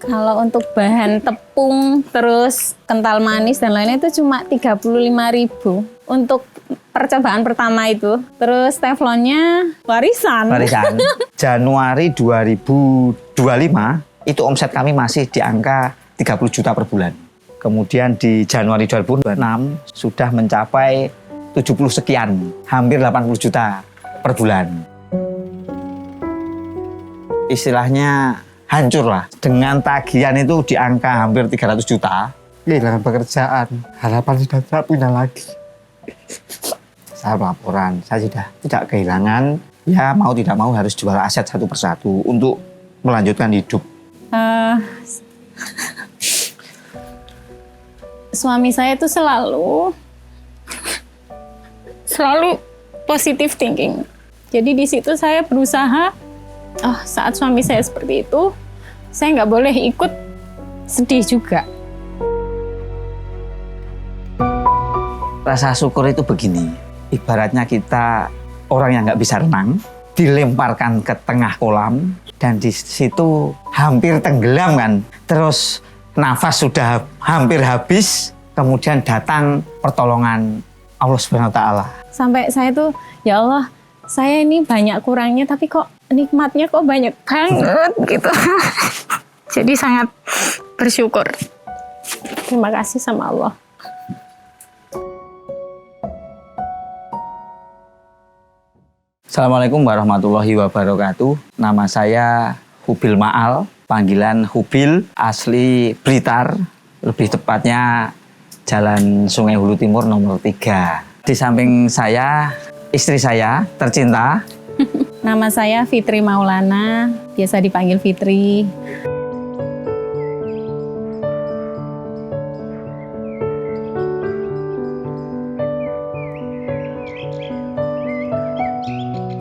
Kalau untuk bahan tepung, terus kental manis dan lainnya itu cuma 35.000 untuk percobaan pertama itu. Terus teflonnya warisan. Januari 2025 itu omset kami masih di angka 30 juta per bulan. Kemudian di Januari 2026 sudah mencapai 70 sekian, hampir 80 juta per bulan. Istilahnya hancur lah. Dengan tagihan itu di angka hampir 300 juta. Kehilangan pekerjaan, harapan sudah tidak punya lagi. Saya laporan, saya sudah tidak kehilangan. Ya mau tidak mau harus jual aset satu persatu untuk melanjutkan hidup. Suami saya itu selalu positive thinking. Jadi di situ saya berusaha, saat suami saya seperti itu, saya nggak boleh ikut sedih juga. Rasa syukur itu begini, ibaratnya kita orang yang nggak bisa renang, dilemparkan ke tengah kolam, dan di situ hampir tenggelam kan. Terus nafas sudah hampir habis, kemudian datang pertolongan Allah Subhanahu wa Ta'ala. Sampai saya tuh, ya Allah, saya ini banyak kurangnya, tapi kok nikmatnya kok banyak banget gitu. Jadi sangat bersyukur. Terima kasih sama Allah. Assalamualaikum warahmatullahi wabarakatuh. Nama saya Hubil Ma'al, panggilan Hubil, asli Blitar, lebih tepatnya Jalan Sungai Hulu Timur nomor 3. Di samping saya, istri saya tercinta. Nama saya Fitri Maulana, biasa dipanggil Fitri.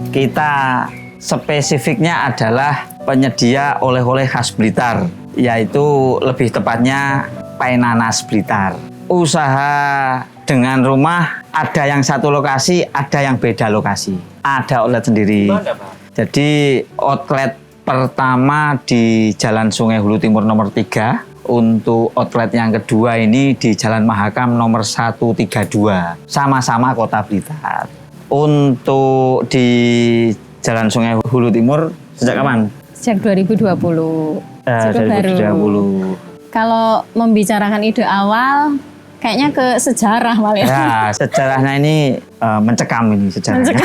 Kita spesifiknya adalah penyedia oleh-oleh khas Blitar, yaitu lebih tepatnya Pai Nanas Blitar. Usaha dengan rumah, ada yang satu lokasi, ada yang beda lokasi. Ada outlet sendiri. Jadi outlet pertama di Jalan Sungai Hulu Timur nomor 3. Untuk outlet yang kedua ini di Jalan Mahakam nomor 132. Sama-sama Kota Blitar. Untuk di Jalan Sungai Hulu Timur sejak kapan? Sejak 2020. Dari 2020. Kalau membicarakan ide awal, kayaknya ke sejarah malah. Ya, sejarahnya ini mencekam ini sejarahnya.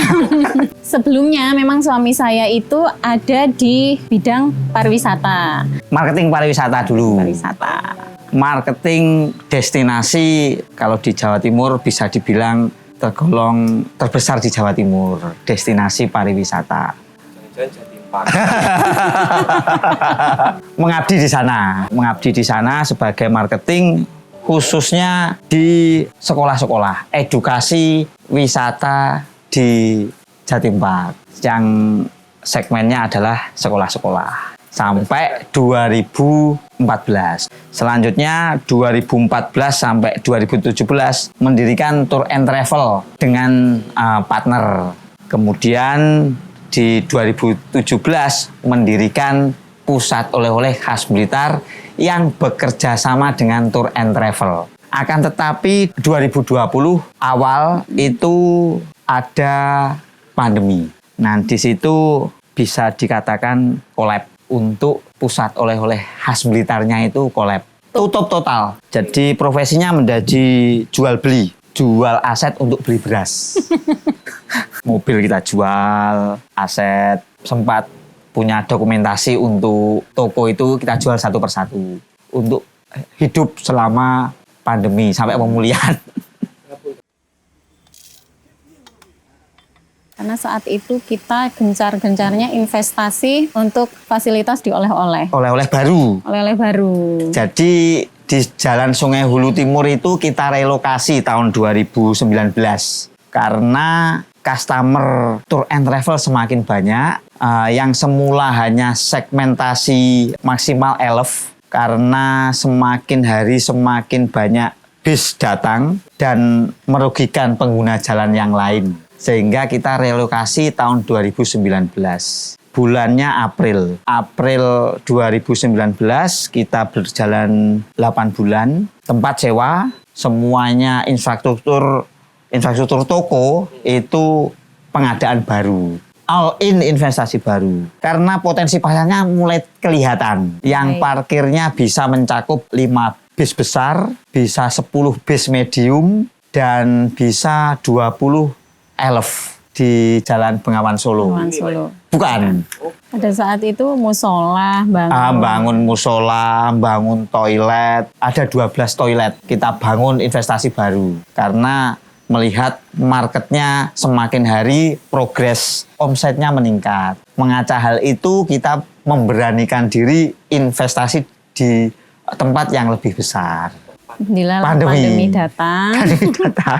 Sebelumnya memang suami saya itu ada di bidang pariwisata. Marketing pariwisata dulu. Pariwisata. Marketing destinasi kalau di Jawa Timur bisa dibilang tergolong terbesar di Jawa Timur, destinasi pariwisata. Mengabdi di sana sebagai marketing khususnya di sekolah-sekolah, edukasi wisata di Jatim Park yang segmennya adalah sekolah-sekolah sampai 2014. Selanjutnya 2014 sampai 2017 mendirikan Tour and Travel dengan partner. Kemudian di 2017 mendirikan pusat oleh-oleh khas Blitar yang bekerja sama dengan Tour and Travel. Akan tetapi 2020 awal itu ada pandemi. Nah, di situ bisa dikatakan kolab. Untuk pusat oleh-oleh khas Blitarnya itu kolab. Tutup total. Jadi profesinya menjadi jual beli. Jual aset untuk beli beras. Mobil kita jual, aset sempat punya dokumentasi untuk toko itu kita jual satu persatu. Untuk hidup selama pandemi sampai pemulihan. Karena saat itu kita gencar-gencarnya investasi untuk fasilitas di oleh-oleh. Oleh-oleh baru. Oleh-oleh baru. Jadi di Jalan Sungai Hulu Timur itu kita relokasi tahun 2019. Karena customer Tour and Travel semakin banyak. Yang semula hanya segmentasi maksimal 11. Karena semakin hari semakin banyak bis datang dan merugikan pengguna jalan yang lain. Sehingga kita relokasi tahun 2019. Bulannya April 2019 kita berjalan 8 bulan, tempat sewa, semuanya infrastruktur toko itu pengadaan baru. All in investasi baru. Karena potensi pasarnya mulai kelihatan. Yang parkirnya bisa mencakup 5 bis besar, bisa 10 bis medium, dan bisa 20 elf di Jalan Bengawan Solo. Bengawan Solo. Bukan. Pada saat itu musola, Bangun musola, bangun toilet. Ada 12 toilet. Kita bangun investasi baru. Karena melihat marketnya semakin hari progres omsetnya meningkat. Mengaca hal itu kita memberanikan diri investasi di tempat yang lebih besar. Pandemi datang.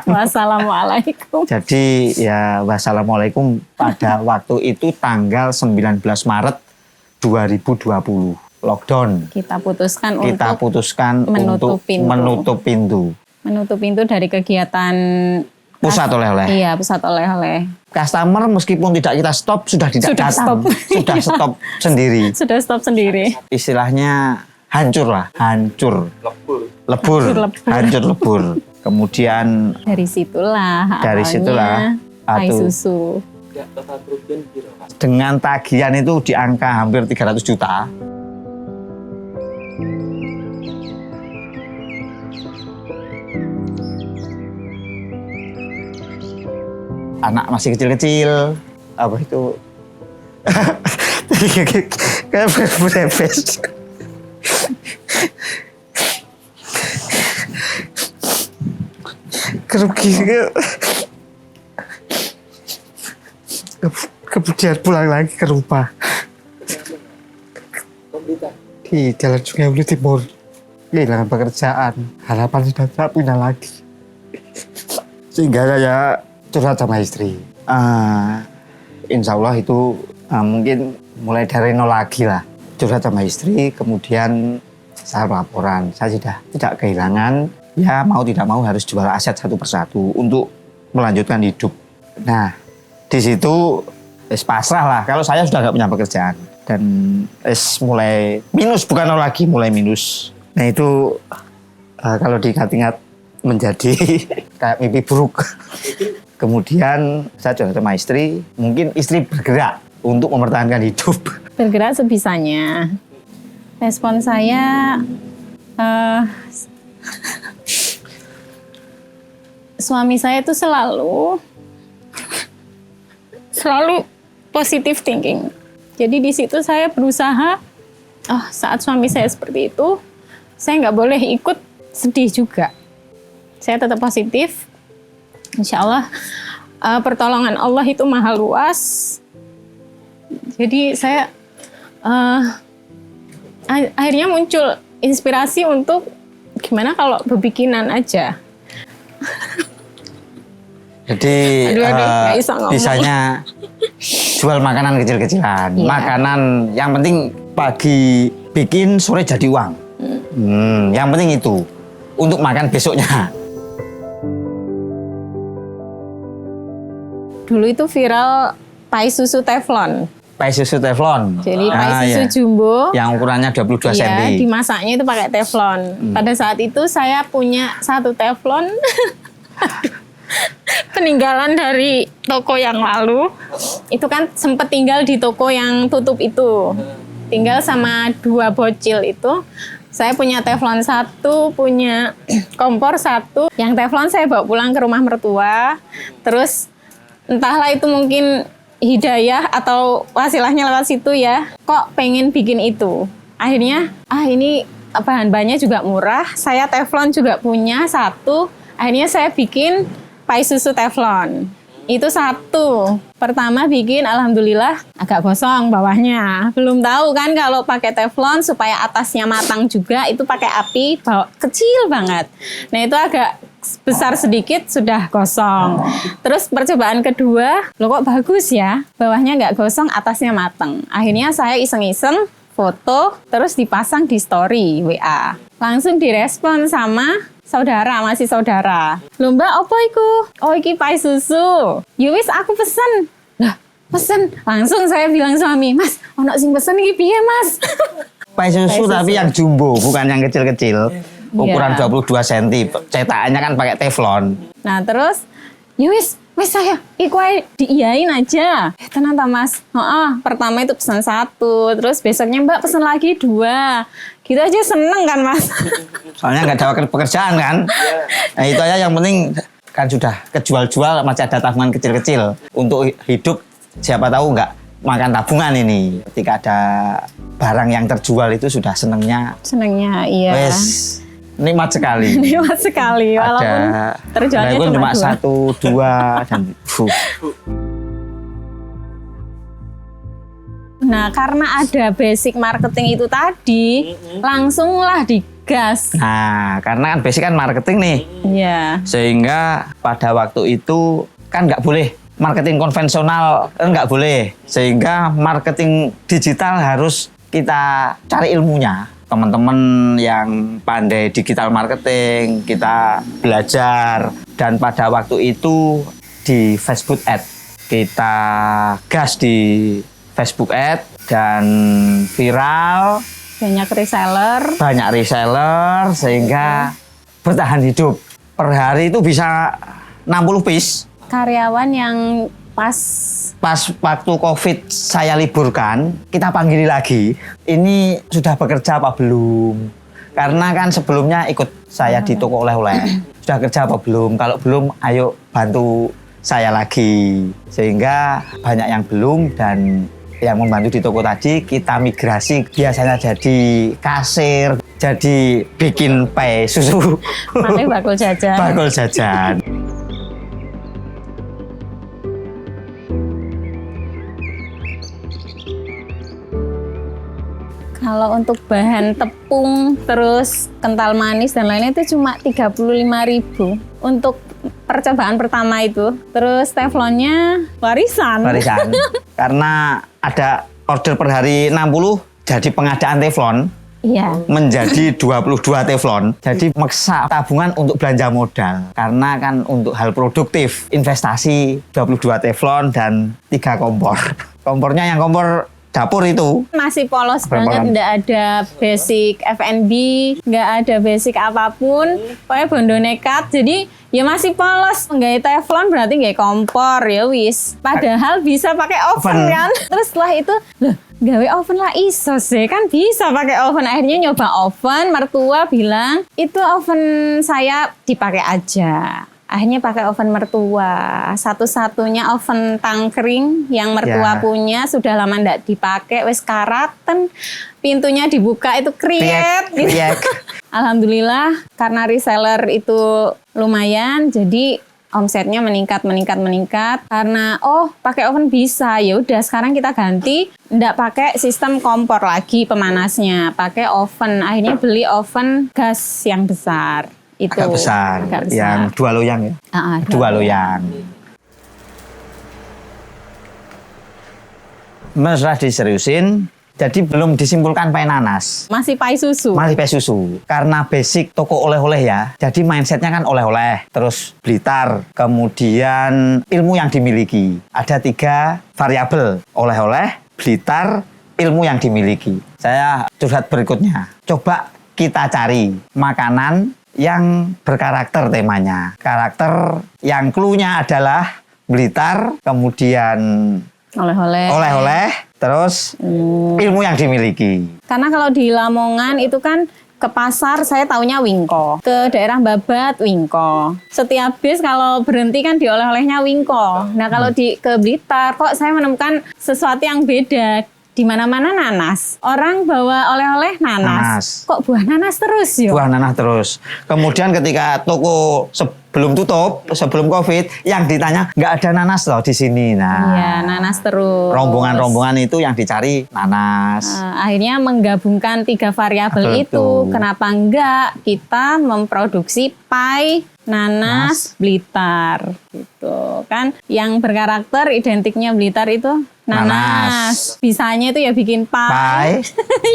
Wassalamualaikum. Jadi ya wassalamualaikum pada waktu itu tanggal 19 Maret 2020. Lockdown. Kita putuskan untuk menutup pintu. Menutup pintu dari kegiatan pusat oleh-oleh. Iya, pusat oleh-oleh. Customer meskipun tidak kita stop sudah tidak datang. Sudah stop sendiri. Sudah stop sendiri. Istilahnya hancur. Lebur. Kemudian dari situlah Pai Susu. Dengan tagihan itu di angka hampir 300 juta. Anak masih kecil-kecil, apa itu? Kayak berbebes. Kemudian pulang lagi ke rumah di Jalan Sungai Ulu Timur, kehilangan pekerjaan, harapan sudah tak punya lagi, sehingga saya curhat sama istri. Insya Allah itu mungkin mulai dari nol lagi lah. Curhat sama istri, kemudian saya laporan. Saya sudah tidak kehilangan, ya mau tidak mau harus jual aset satu persatu untuk melanjutkan hidup. Nah, di situ pasrah lah. Kalau saya sudah nggak punya pekerjaan dan mulai minus, bukan nol lagi, mulai minus. Nah itu kalau diingat-ingat menjadi kayak mimpi buruk. Kemudian saya curhat sama istri, mungkin istri bergerak untuk mempertahankan hidup. Bergerak sebisanya. Respon saya, suami saya itu selalu positive thinking. Jadi di situ saya berusaha, saat suami saya seperti itu, saya nggak boleh ikut sedih juga. Saya tetap positif. Insya Allah pertolongan Allah itu maha luas. Jadi saya akhirnya muncul inspirasi untuk gimana kalau berbikinan aja. Jadi bisanya jual makanan kecil-kecilan. Yeah. Makanan yang penting pagi bikin, sore jadi uang. Yang penting itu untuk makan besoknya. Dulu itu viral pai susu teflon. Pai susu teflon. Jadi pai susu jumbo. Yang ukurannya 22 cm. Iya, dimasaknya itu pakai teflon. Pada saat itu saya punya satu teflon. Peninggalan dari toko yang lalu. Itu kan sempat tinggal di toko yang tutup itu. Tinggal sama 2 bocil itu. Saya punya teflon 1, punya kompor 1. Yang teflon saya bawa pulang ke rumah mertua. Terus entahlah itu mungkin hidayah atau wasilahnya lewat situ ya. Kok pengen bikin itu. Akhirnya, ini bahan-bahannya juga murah. Saya teflon juga punya 1. Akhirnya saya bikin pai susu teflon. Itu 1. Pertama bikin, alhamdulillah agak gosong bawahnya. Belum tahu kan kalau pakai teflon supaya atasnya matang juga, itu pakai api kecil banget. Nah itu agak besar sedikit sudah gosong. Terus percobaan kedua, loh kok bagus ya, bawahnya nggak gosong, atasnya matang. Akhirnya saya iseng-iseng foto, terus dipasang di story WA. Langsung direspon sama masih saudara. Lho Mbak, apa iku? Oh iki pai susu. Wis aku pesen. Lah, pesen. Langsung saya bilang suami, Mas, ono sing pesen iki piye Mas? Pai susu tapi yang jumbo, bukan yang kecil-kecil. Ukuran Iya. 22 cm. Cetakannya kan pakai teflon. Nah terus, wis saya iku ae diiyain aja. Tenang ta Mas. Pertama itu pesan 1, terus besoknya Mbak pesen lagi 2. Gitu aja seneng kan Mas. Soalnya nggak ada pekerjaan kan. Nah itu aja yang penting kan sudah kejual-jual, masih ada tabungan kecil-kecil. Untuk hidup siapa tahu nggak makan tabungan ini. Ketika ada barang yang terjual itu sudah senengnya. Senengnya iya. Wes, nikmat sekali. Nikmat sekali walaupun terjualnya walaupun cuma 1, 2 dan Nah, karena ada basic marketing itu tadi, langsunglah digas. Nah, karena kan basic kan marketing nih. Iya. Sehingga pada waktu itu kan nggak boleh marketing konvensional, nggak boleh. Sehingga marketing digital harus kita cari ilmunya. Teman-teman yang pandai digital marketing, kita belajar. Dan pada waktu itu di Facebook Ad, kita gas di Facebook Ad dan viral. Banyak reseller sehingga bertahan hidup. Per hari itu bisa 60 piece. Karyawan yang pas Waktu COVID saya liburkan, kita panggil lagi. Ini sudah bekerja apa belum? Karena kan sebelumnya ikut saya di toko oleh-oleh. Sudah kerja apa belum? Kalau belum, ayo bantu saya lagi. Sehingga banyak yang belum dan yang membantu di toko tadi kita migrasi, biasanya jadi kasir, jadi bikin pai susu. paling bakul jajan. Bakul jajan. Kalau untuk bahan tepung, terus kental manis dan lainnya itu cuma 35.000 untuk percobaan pertama itu. Terus teflonnya warisan. Karena ada order per hari 60, jadi pengadaan teflon Iya. menjadi 22 teflon. Jadi maksa tabungan untuk belanja modal. Karena kan untuk hal produktif, investasi 22 teflon dan 3 kompor. Kompornya yang kompor dapur itu. Masih polos Berapa banget, nggak ada basic F&B, nggak ada basic apapun. Pokoknya bondo nekat, jadi ya masih polos. Nggak teflon berarti nggak kompor, ya wis. Padahal bisa pakai oven kan. Terus setelah itu, loh gawe oven lah iso sih, kan bisa pakai oven. Akhirnya nyoba oven, mertua bilang, itu oven saya dipakai aja. Akhirnya pakai oven mertua, satu-satunya oven tangkring yang mertua punya, sudah lama ndak dipakai, wes karaten, pintunya dibuka itu kriet. Gitu. Alhamdulillah karena reseller itu lumayan, jadi omsetnya meningkat. Karena pakai oven bisa, ya udah sekarang kita ganti, ndak pakai sistem kompor lagi pemanasnya, pakai oven. Akhirnya beli oven gas yang besar. Itu Agak besar, yang 2 loyang ya? 2 loyang. Setelah diseriusin, jadi belum disimpulkan pai nanas. Masih pai susu. Masih pai susu. Karena basic toko oleh-oleh ya, jadi mindsetnya kan oleh-oleh. Terus Blitar, kemudian ilmu yang dimiliki. Ada 3 variabel, oleh-oleh, Blitar, ilmu yang dimiliki. Saya curhat berikutnya. Coba kita cari makanan yang berkarakter temanya. Karakter yang clue-nya adalah Blitar, kemudian oleh-oleh, terus ilmu yang dimiliki. Karena kalau di Lamongan itu kan ke pasar saya taunya Wingko, ke daerah Babat Wingko. Setiap bis kalau berhenti kan di oleh-olehnya Wingko. Nah kalau ke Blitar kok saya menemukan sesuatu yang beda. Di mana-mana nanas. Orang bawa oleh-oleh nanas. Kok buah nanas terus ya? Buah nanas terus. Kemudian ketika toko sebelum tutup, sebelum COVID, yang ditanya nggak ada nanas loh di sini. Nah, iya, nanas terus. Rombongan-rombongan itu yang dicari nanas. Akhirnya menggabungkan 3 variabel itu. Kenapa enggak kita memproduksi pai nanas Blitar gitu kan? Yang berkarakter identiknya Blitar itu nanas. Bisanya itu ya bikin pie.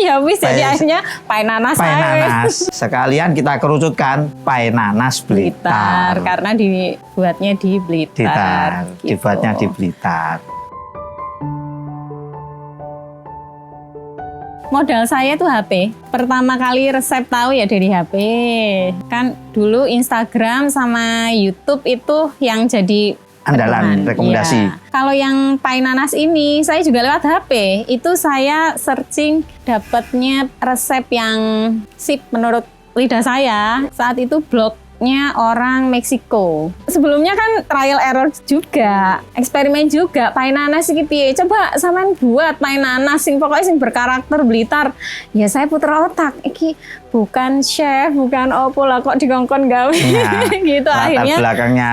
Ya wis jadi Pie. akhirnya pie nanas. Pie ae. nanas. Sekalian kita kerucutkan pie nanas Blitar. Blitar. Karena dibuatnya di Blitar. Blitar. gitu. Dibuatnya di Blitar. Modal saya tuh HP. Pertama kali resep tahu ya dari HP. Kan dulu Instagram sama YouTube itu yang jadi Andalan, pedoman. rekomendasi. Iya. Kalau yang pie nanas ini saya juga lewat HP. Itu saya searching dapatnya resep yang sip menurut lidah saya. Saat itu blognya orang Meksiko. Sebelumnya kan trial error juga, eksperimen juga. Pie nanas iki piye? Coba sampean buat pie nanas sing pokoknya sing berkarakter Blitar. Ya saya puter otak. Iki bukan chef, bukan opo lah kok dikongkon gawe. Nah, gitu latar akhirnya. belakangnya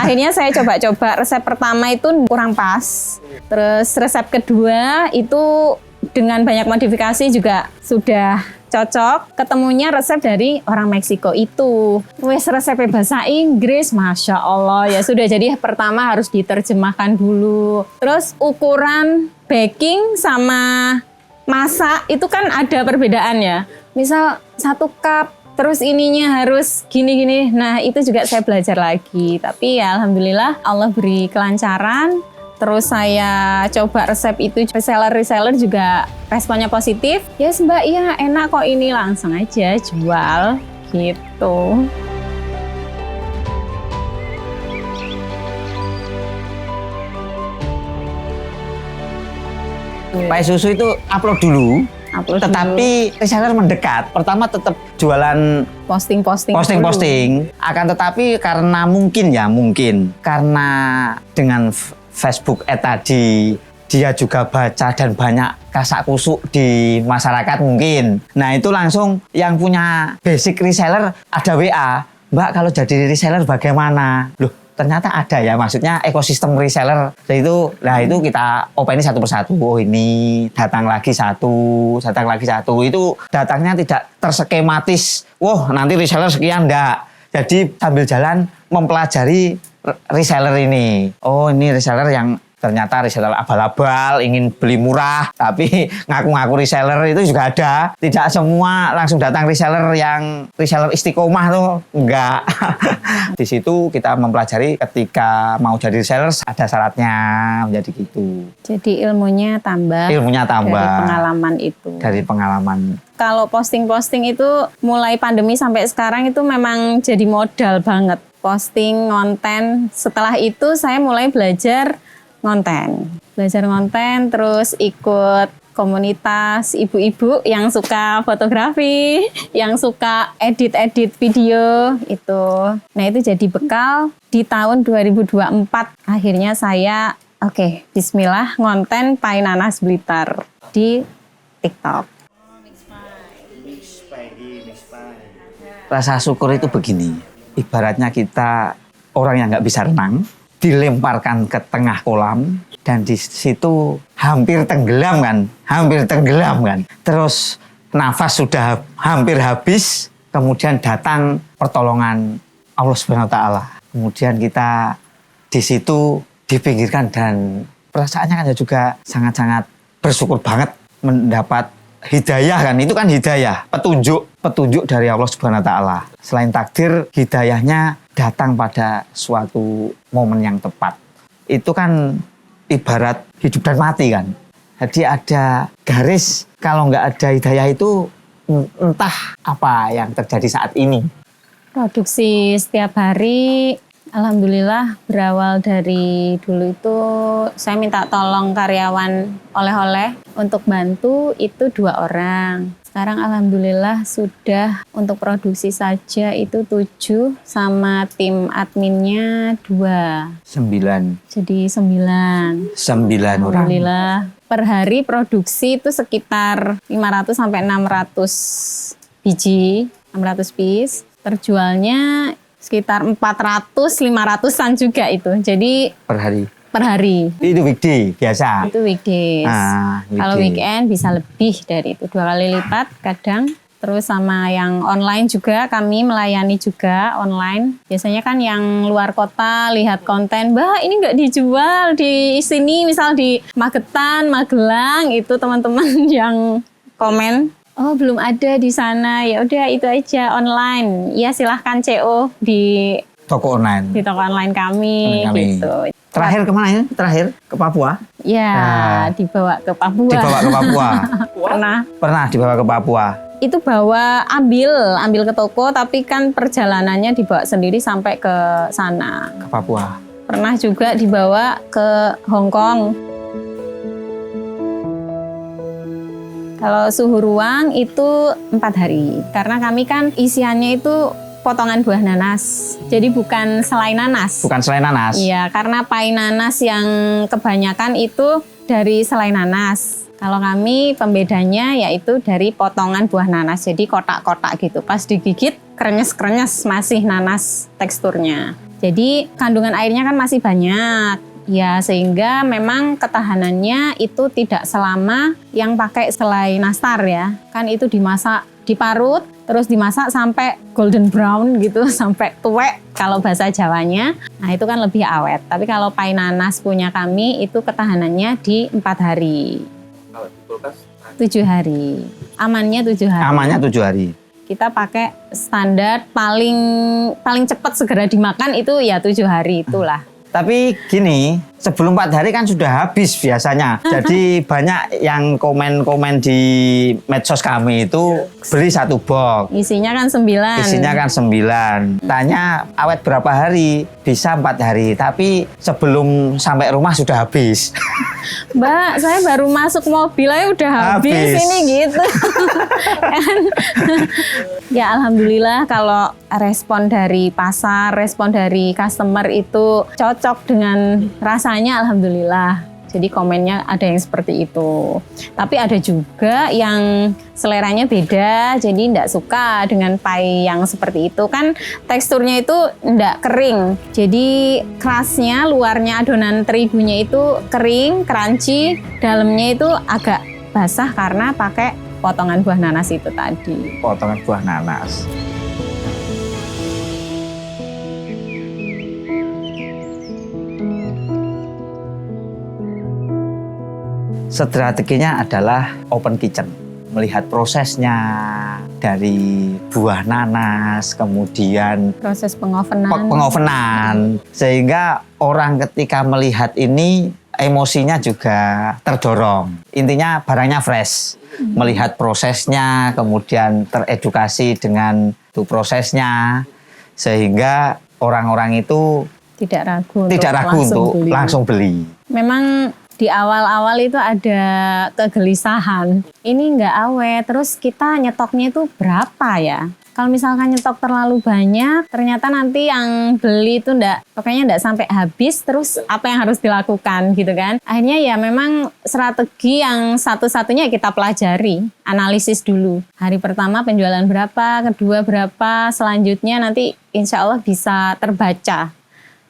Akhirnya saya coba-coba resep pertama itu kurang pas. Terus resep kedua itu dengan banyak modifikasi juga sudah cocok. Ketemunya resep dari orang Meksiko itu. Wes resepnya bahasa Inggris, Masya Allah. Ya sudah, jadi pertama harus diterjemahkan dulu. Terus ukuran baking sama masak itu kan ada perbedaan ya. Misal 1 cup, terus ininya harus gini-gini. Nah itu juga saya belajar lagi. Tapi ya alhamdulillah Allah beri kelancaran. Terus saya coba resep itu, reseller juga responnya positif. Ya yes, Mbak, iya enak kok ini, langsung aja jual gitu. pie susu itu upload dulu. Upload Tetapi reseller mendekat. Pertama tetap jualan posting-posting. posting-posting. Akan tetapi karena mungkin karena dengan Facebook tadi dia juga baca dan banyak kasak kusuk di masyarakat mungkin. Nah itu langsung yang punya basic reseller ada WA. Mbak kalau jadi reseller bagaimana? Loh ternyata ada ya, maksudnya ekosistem reseller. Itu kita openi satu persatu. Oh ini datang lagi satu. Itu datangnya tidak terskematis. Wah nanti reseller sekian, enggak. Jadi sambil jalan mempelajari reseller ini. Oh ini reseller yang ternyata reseller abal-abal, ingin beli murah, tapi ngaku-ngaku reseller itu juga ada. Tidak semua langsung datang reseller yang reseller istiqomah tuh, enggak. Di situ kita mempelajari ketika mau jadi reseller ada syaratnya, menjadi gitu. Jadi ilmunya tambah. Dari pengalaman itu. Dari pengalaman. Kalau posting-posting itu mulai pandemi sampai sekarang itu memang jadi modal banget. Posting, konten. Setelah itu saya mulai belajar ngonten, terus ikut komunitas ibu-ibu yang suka fotografi, yang suka edit-edit video itu. Nah itu jadi bekal di tahun 2024. Akhirnya saya bismillah ngonten pie nanas Blitar di TikTok. Rasa syukur itu begini, ibaratnya kita orang yang nggak bisa renang, dilemparkan ke tengah kolam dan di situ hampir tenggelam kan. Terus nafas sudah hampir habis, kemudian datang pertolongan Allah Subhanahu wa taala. Kemudian kita di situ dipinggirkan dan perasaannya kan juga sangat-sangat bersyukur banget mendapat hidayah kan. Itu kan hidayah, petunjuk dari Allah Subhanahu wa taala. Selain takdir, hidayahnya datang pada suatu momen yang tepat. Itu kan ibarat hidup dan mati kan. Jadi ada garis, kalau nggak ada hidayah itu entah apa yang terjadi saat ini. Produksi setiap hari, alhamdulillah berawal dari dulu itu saya minta tolong karyawan oleh-oleh untuk bantu itu 2 orang. Sekarang alhamdulillah sudah untuk produksi saja itu 7 sama tim adminnya 2. 9 Jadi 9. 9 orang. Alhamdulillah. Per hari produksi itu sekitar 500 sampai 600 biji, 600 piece. Terjualnya sekitar 400-500an juga itu. Jadi Per hari. per hari. Itu weekday biasa. Itu weekdays. Ah, Kalau weekday. weekend bisa lebih dari itu, 2 kali lipat kadang. Terus sama yang online juga, kami melayani juga online. Biasanya kan yang luar kota lihat konten, Mbak ini nggak dijual di sini, misal di Magetan, Magelang, itu teman-teman yang komen, oh belum ada di sana, ya udah itu aja online. Ya silahkan CO di Toko online. toko online kami, gitu. Terakhir kemana ya? Terakhir ke Papua? Ya, dibawa ke Papua. Dibawa ke Papua. Pernah dibawa ke Papua. itu bawa ambil ke toko, tapi kan perjalanannya dibawa sendiri sampai ke sana. Ke Papua. Pernah juga dibawa ke Hong Kong. Kalau suhu ruang itu 4 hari, karena kami kan isiannya itu potongan buah nanas, jadi bukan selai nanas. Bukan selai nanas? Iya, karena pai nanas yang kebanyakan itu dari selai nanas. Kalau kami pembedanya yaitu dari potongan buah nanas, jadi kotak-kotak gitu. Pas digigit krenyes-krenyes, masih nanas teksturnya. Jadi kandungan airnya kan masih banyak. Ya, sehingga memang ketahanannya itu tidak selama yang pakai selai nastar ya. Kan itu dimasak, diparut, terus dimasak sampai golden brown gitu, sampai tuwek kalau bahasa Jawanya. Nah, itu kan lebih awet. Tapi kalau pai nanas punya kami itu ketahanannya di 4 hari. Kalau di kulkas 7 hari. Amannya 7 hari. Amannya 7 hari. Kita pakai standar paling cepat segera dimakan itu ya 7 hari itulah. Tapi gini, sebelum 4 hari kan sudah habis biasanya. Jadi banyak yang komen-komen di medsos kami itu beli 1 box. Isinya kan 9. Isinya kan 9. Tanya awet berapa hari? Bisa 4 hari. Tapi sebelum sampai rumah sudah habis. Mbak, saya baru masuk mobil aja udah habis ini gitu. Kan? Ya alhamdulillah kalau respon dari pasar, respon dari customer itu cocok dengan rasanya, alhamdulillah. Jadi komennya ada yang seperti itu. Tapi ada juga yang seleranya beda, jadi tidak suka dengan pai yang seperti itu. Kan teksturnya itu tidak kering. Jadi kerasnya, luarnya adonan terigunya itu kering, crunchy, dalamnya itu agak basah karena pakai potongan buah nanas itu tadi. Potongan buah nanas. Strateginya adalah open kitchen, melihat prosesnya dari buah nanas, kemudian Proses pengovenan. pengovenan, sehingga orang ketika melihat ini emosinya juga terdorong. Intinya barangnya fresh, melihat prosesnya, kemudian teredukasi dengan itu prosesnya, sehingga orang-orang itu Tidak ragu untuk langsung beli. Memang di awal-awal itu ada kegelisahan. Ini nggak awet, terus kita nyetoknya itu berapa ya? Kalau misalkan nyetok terlalu banyak, ternyata nanti yang beli itu pokoknya enggak sampai habis, terus apa yang harus dilakukan gitu kan? Akhirnya ya memang strategi yang satu-satunya kita pelajari, analisis dulu. Hari pertama penjualan berapa, kedua berapa, selanjutnya nanti insya Allah bisa terbaca.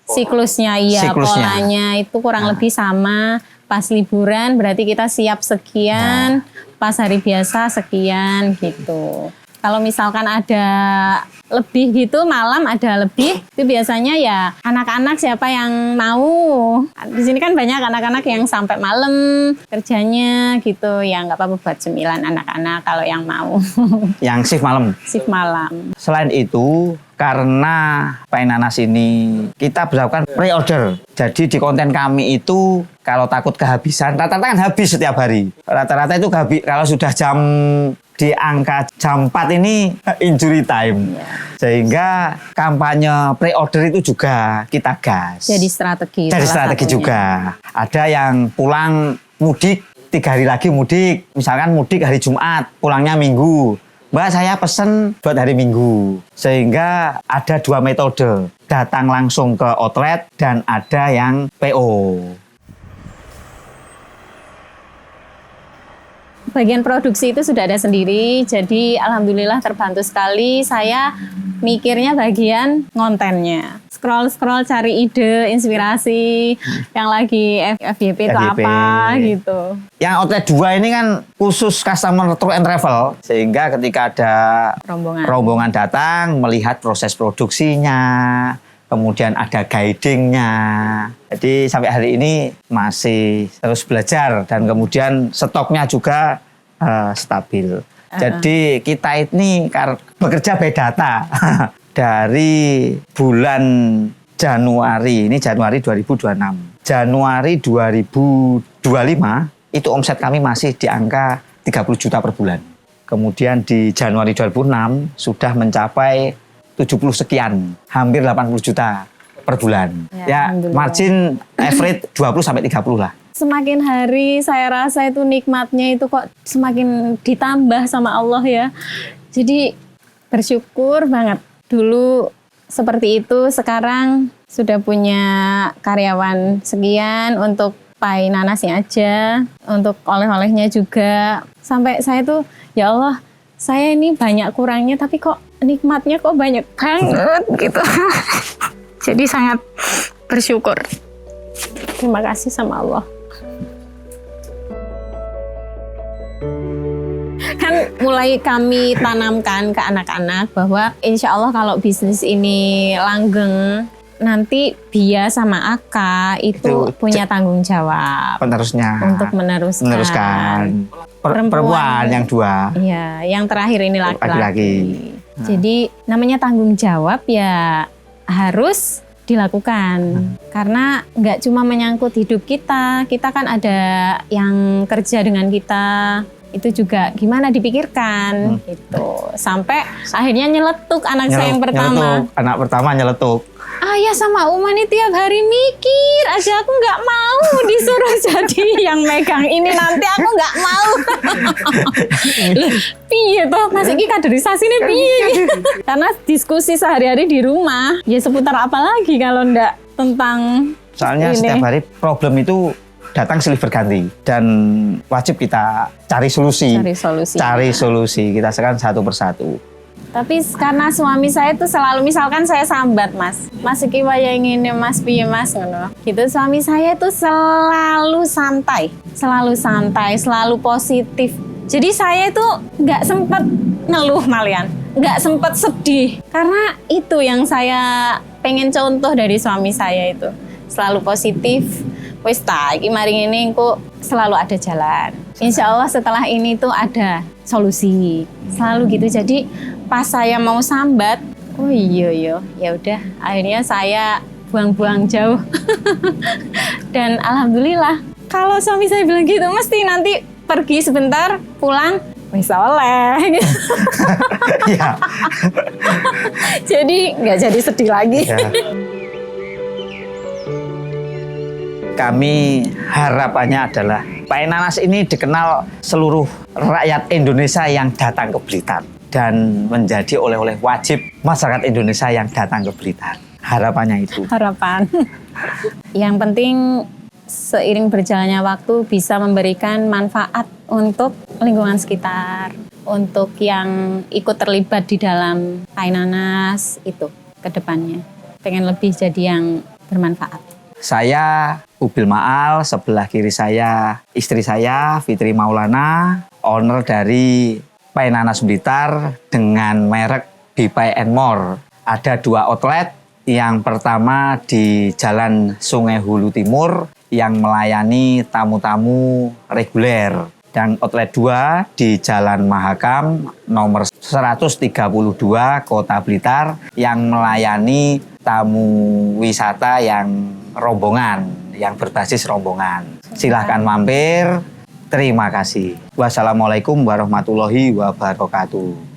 Siklusnya, polanya itu kurang lebih sama. Pas liburan berarti kita siap sekian, pas hari biasa sekian gitu. Kalau misalkan ada lebih gitu, malam ada lebih, itu biasanya ya anak-anak siapa yang mau. Di sini kan banyak anak-anak yang sampai malam kerjanya gitu, ya nggak apa-apa buat cemilan anak-anak kalau yang mau. Yang shift malam. Shift malam. Selain itu, karena pai nanas ini kita berlakukan pre-order. Jadi di konten kami itu kalau takut kehabisan, rata-rata kan habis setiap hari. Rata-rata itu kalau sudah di angka jam 4 ini injury time. Sehingga kampanye pre-order itu juga kita gas. Jadi strategi. Jadi strategi juga. Ada yang pulang mudik, 3 hari lagi mudik. Misalkan mudik hari Jumat, pulangnya Minggu. Mbak, saya pesen buat hari Minggu. Sehingga ada 2 metode. Datang langsung ke outlet dan ada yang PO. Bagian produksi itu sudah ada sendiri, jadi alhamdulillah terbantu sekali. Saya mikirnya bagian ngontennya. scroll cari ide, inspirasi yang lagi FYP itu FYP. apa gitu. Yang outlet 2 ini kan khusus customer tour and travel, sehingga ketika ada rombongan datang melihat proses produksinya, kemudian ada guidingnya. Jadi sampai hari ini masih terus belajar dan kemudian stoknya juga stabil. Jadi kita ini bekerja by data. Dari bulan Januari, ini Januari 2026. Januari 2025 itu omset kami masih di angka 30 juta per bulan. Kemudian di Januari 2006 sudah mencapai 70 sekian, hampir 80 juta per bulan. Ya, margin average 20 sampai 30 lah. Semakin hari saya rasa itu nikmatnya itu kok semakin ditambah sama Allah ya. Jadi bersyukur banget. Dulu seperti itu, sekarang sudah punya karyawan sekian untuk pai nanasnya aja, untuk oleh-olehnya juga. Sampai saya tuh, ya Allah, saya ini banyak kurangnya tapi kok nikmatnya kok banyak banget gitu. Jadi sangat bersyukur. Terima kasih sama Allah. Kan mulai kami tanamkan ke anak-anak bahwa insya Allah kalau bisnis ini langgeng, nanti Bia sama Aka itu punya tanggung jawab penerusnya untuk meneruskan. Perempuan yang 2. Iya, yang terakhir ini laki-laki. Laki-laki. Jadi namanya tanggung jawab ya harus dilakukan. Karena nggak cuma menyangkut hidup kita kan ada yang kerja dengan kita. Itu juga gimana dipikirkan gitu. Sampai akhirnya nyeletuk anak saya yang pertama. Anak pertama nyeletuk. Ayah sama Uma nih tiap hari mikir aja, aku nggak mau disuruh jadi yang megang ini, nanti aku nggak mau. Piye toh Mas iki kaderisasi nih piye? Karena diskusi sehari-hari di rumah ya seputar apa lagi kalau ndak tentang soalnya ini. Setiap hari problem itu datang silih berganti dan wajib kita cari solusi. Cari solusi. Kita sekarang satu persatu. Tapi karena suami saya tuh selalu, misalkan saya sambat, Mas iki waya ngene Mas, piye Mas ngono. Gitu suami saya tuh selalu santai, selalu positif. Jadi saya tuh nggak sempet ngeluh malian, nggak sempet sedih. Karena itu yang saya pengen contoh dari suami saya itu. Selalu positif. Wis ta, iki mari ngene engko selalu ada jalan. Insya Allah setelah ini tuh ada solusi. Selalu gitu. Jadi pas saya mau sambat, oh iya ya udah. Akhirnya saya buang-buang jauh. Dan alhamdulillah, kalau suami saya bilang gitu, mesti nanti pergi sebentar, pulang, wis oleh. Ya. Jadi nggak jadi sedih lagi. Ya. Kami harapannya adalah Pai Nanas ini dikenal seluruh rakyat Indonesia yang datang ke Blitar dan menjadi oleh-oleh wajib masyarakat Indonesia yang datang ke Blitar. Harapannya itu. Harapan. Yang penting seiring berjalannya waktu bisa memberikan manfaat untuk lingkungan sekitar, untuk yang ikut terlibat di dalam Pai Nanas itu ke depannya. Pengen lebih jadi yang bermanfaat. Saya Ubil Maal, sebelah kiri saya istri saya Fitri Maulana, owner dari Pai Nanas Blitar dengan merek Bipai and More. Ada 2 outlet, yang pertama di Jalan Sungai Hulu Timur yang melayani tamu-tamu reguler. Dan outlet 2 di Jalan Mahakam nomor 132 Kota Blitar yang melayani tamu wisata yang rombongan, yang berbasis rombongan. Silahkan mampir. Terima kasih. Wassalamualaikum warahmatullahi wabarakatuh.